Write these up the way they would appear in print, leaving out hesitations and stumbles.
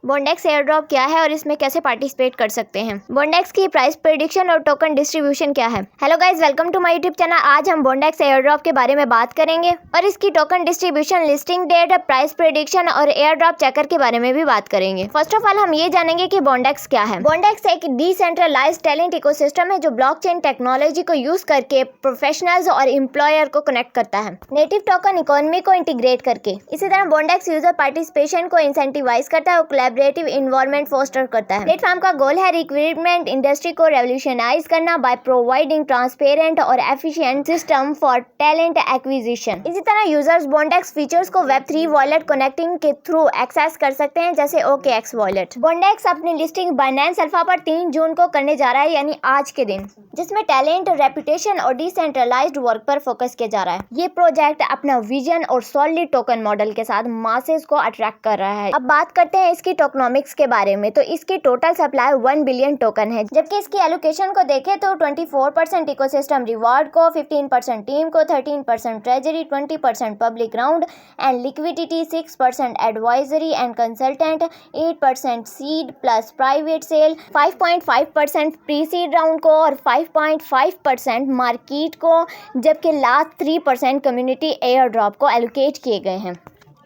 Bondex air drop क्या है और इसमें कैसे पार्टिसिपेट कर सकते हैं। बॉन्डेक्स की प्राइस प्रेडिक्शन और टोकन डिस्ट्रीब्यूशन क्या है। Hello guys, welcome to my YouTube channel. आज हम बॉन्डेक्स एयर ड्रॉप के बारे में बात करेंगे और इसकी token distribution, listing date, price prediction और एयर ड्रॉप चेकर के बारे में भी बात करेंगे। फर्स्ट ऑफ ऑल हम ये जानेंगे कि बॉन्डेक्स क्या है। बॉन्डेक्स एक डिसेंट्रलाइज्ड टैलेंट इकोसिस्टम है जो ब्लॉकचेन टेक्नोलॉजी को यूज करके प्रोफेशनल्स और एम्प्लॉयर को कनेक्ट करता है, नेटिव टोकन इकोनॉमी को इंटीग्रेट करके। इसी तरह बॉन्डेक्स यूजर पार्टिसिपेशन को इंसेंटिवाइज करता है और कोलैबोरेटिव इन्वायरमेंट फोस्टर करता है। प्लेटफॉर्म का गोल है रिक्रूटमेंट इंडस्ट्री को रेवोल्यूशनाइज करना बाय प्रोवाइडिंग ट्रांसपेरेंट और efficient system for talent acquisition. इसी तरह यूजर्स बॉन्डेक्स फीचर्स को वेब3 वॉलेट कनेक्टिंग के थ्रू एक्सेस कर सकते हैं, जैसे OKX वॉलेट। बॉन्डेक्स अपनी लिस्टिंग बाइनेंस अल्फा पर 3 जून को करने जा रहा है, यानी आज के दिन, जिसमें टैलेंट, रेपुटेशन और डिसेंट्रलाइज्ड वर्क पर फोकस किया जा रहा है। ये प्रोजेक्ट अपना विजन और सॉलिड टोकन मॉडल के साथ मासेस को अट्रैक्ट कर रहा है। अब बात करते हैं इसकी टोकनॉमिक्स के बारे में। तो इसकी टोटल सप्लाई 1 बिलियन टोकन है, जबकि इसकी एलोकेशन को देखें तो 24% इकोसिस्टम रिवॉर्ड को, 15% टीम को, 13% treasury, 20% public ground and liquidity, 6% advisory and consultant, 8% seed plus private sale, 5.5% pre seed round को और 5.5% मार्केट को, जबकि लास्ट 3% कम्युनिटी एयर ड्रॉप को एलोकेट किए गए हैं।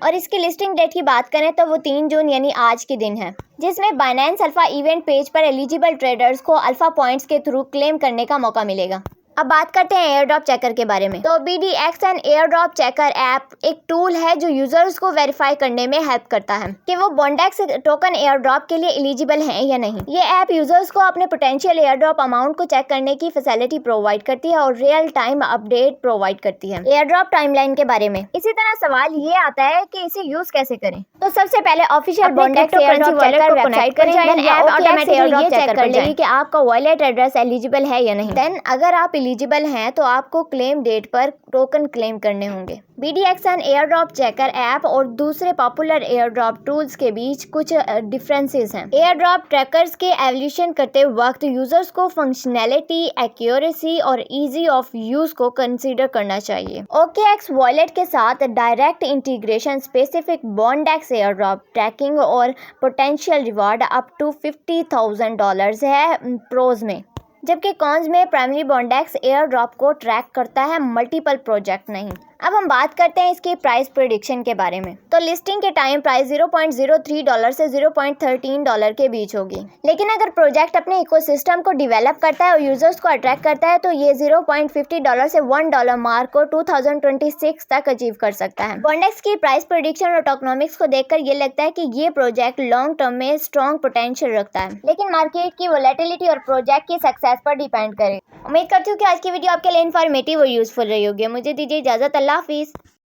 और इसकी लिस्टिंग डेट की बात करें तो वो 3 जून यानी आज के दिन है, जिसमें बाइनेंस अल्फा इवेंट पेज पर एलिजिबल ट्रेडर्स को अल्फा पॉइंट्स के थ्रू क्लेम करने का मौका मिलेगा। अब बात करते हैं एयर ड्रॉप चेकर के बारे में। तो BDXN air drop checker app एक टूल है जो यूजर्स को वेरीफाई करने में हेल्प करता है कि वो बॉन्डेक्स टोकन एयर ड्रॉप के लिए एलिजिबल हैं या नहीं। ये ऐप यूजर्स को अपने पोटेंशियल एयर ड्रॉप अमाउंट को चेक करने की फैसिलिटी प्रोवाइड करती है और रियल टाइम अपडेट प्रोवाइड करती है। एयर ड्रॉप टाइमलाइन के बारे में इसी तरह सवाल ये आता है कि इसे यूज कैसे करें। तो सबसे पहले official Bondex air drop checker को कनेक्ट करें, देन ऐप ऑटोमेटिकली ये चेक कर लेगी कि आपका वॉलेट एड्रेस एलिजिबल है या नहीं। देन अगर आप एलिजिबल हैं तो आपको क्लेम डेट पर टोकन क्लेम करने होंगे। BDXN air drop checker app और दूसरे पॉपुलर एयर ड्रॉप टूल्स के बीच कुछ डिफरेंसेस हैं। एयर ड्रॉप ट्रैकर्स के एवोल्यूशन करते वक्त यूजर्स को फंक्शनैलिटी, एक्यूरेसी और इजी ऑफ यूज को कंसीडर करना चाहिए। OKX वॉलेट के साथ direct integration specific Bondex air drop tracking और पोटेंशियल रिवार्ड अप टू $50,000 है प्रोज में, जबकि कॉन्स में प्राइमरी बॉन्डेक्स एयर ड्रॉप को ट्रैक करता है, मल्टीपल प्रोजेक्ट नहीं। अब हम बात करते हैं इसकी प्राइस प्रेडिक्शन के बारे में। तो लिस्टिंग के टाइम प्राइस $0.03 से $0.13 के बीच होगी, लेकिन अगर प्रोजेक्ट अपने इकोसिस्टम को डिवेलप करता है और यूजर्स को अट्रैक्ट करता है तो ये $0.50 से $1 मार्क को 2026 तक अचीव कर सकता है। बॉन्डेक्स की प्राइस प्रेडिक्शन और टोकनॉमिक्स को देखकर ये लगता है कि ये प्रोजेक्ट लॉन्ग टर्म में स्ट्रॉन्ग पोटेंशियल रखता है, लेकिन मार्केट की वोलेटिलिटी और प्रोजेक्ट की सक्सेस पर डिपेंड करेगी। उम्मीद करती हूँ कि आज की वीडियो आपके लिए इन्फॉर्मेटिव और यूजफुल रही होगी। मुझे दीजिए इजाजत। अल्लाह हाफिज़।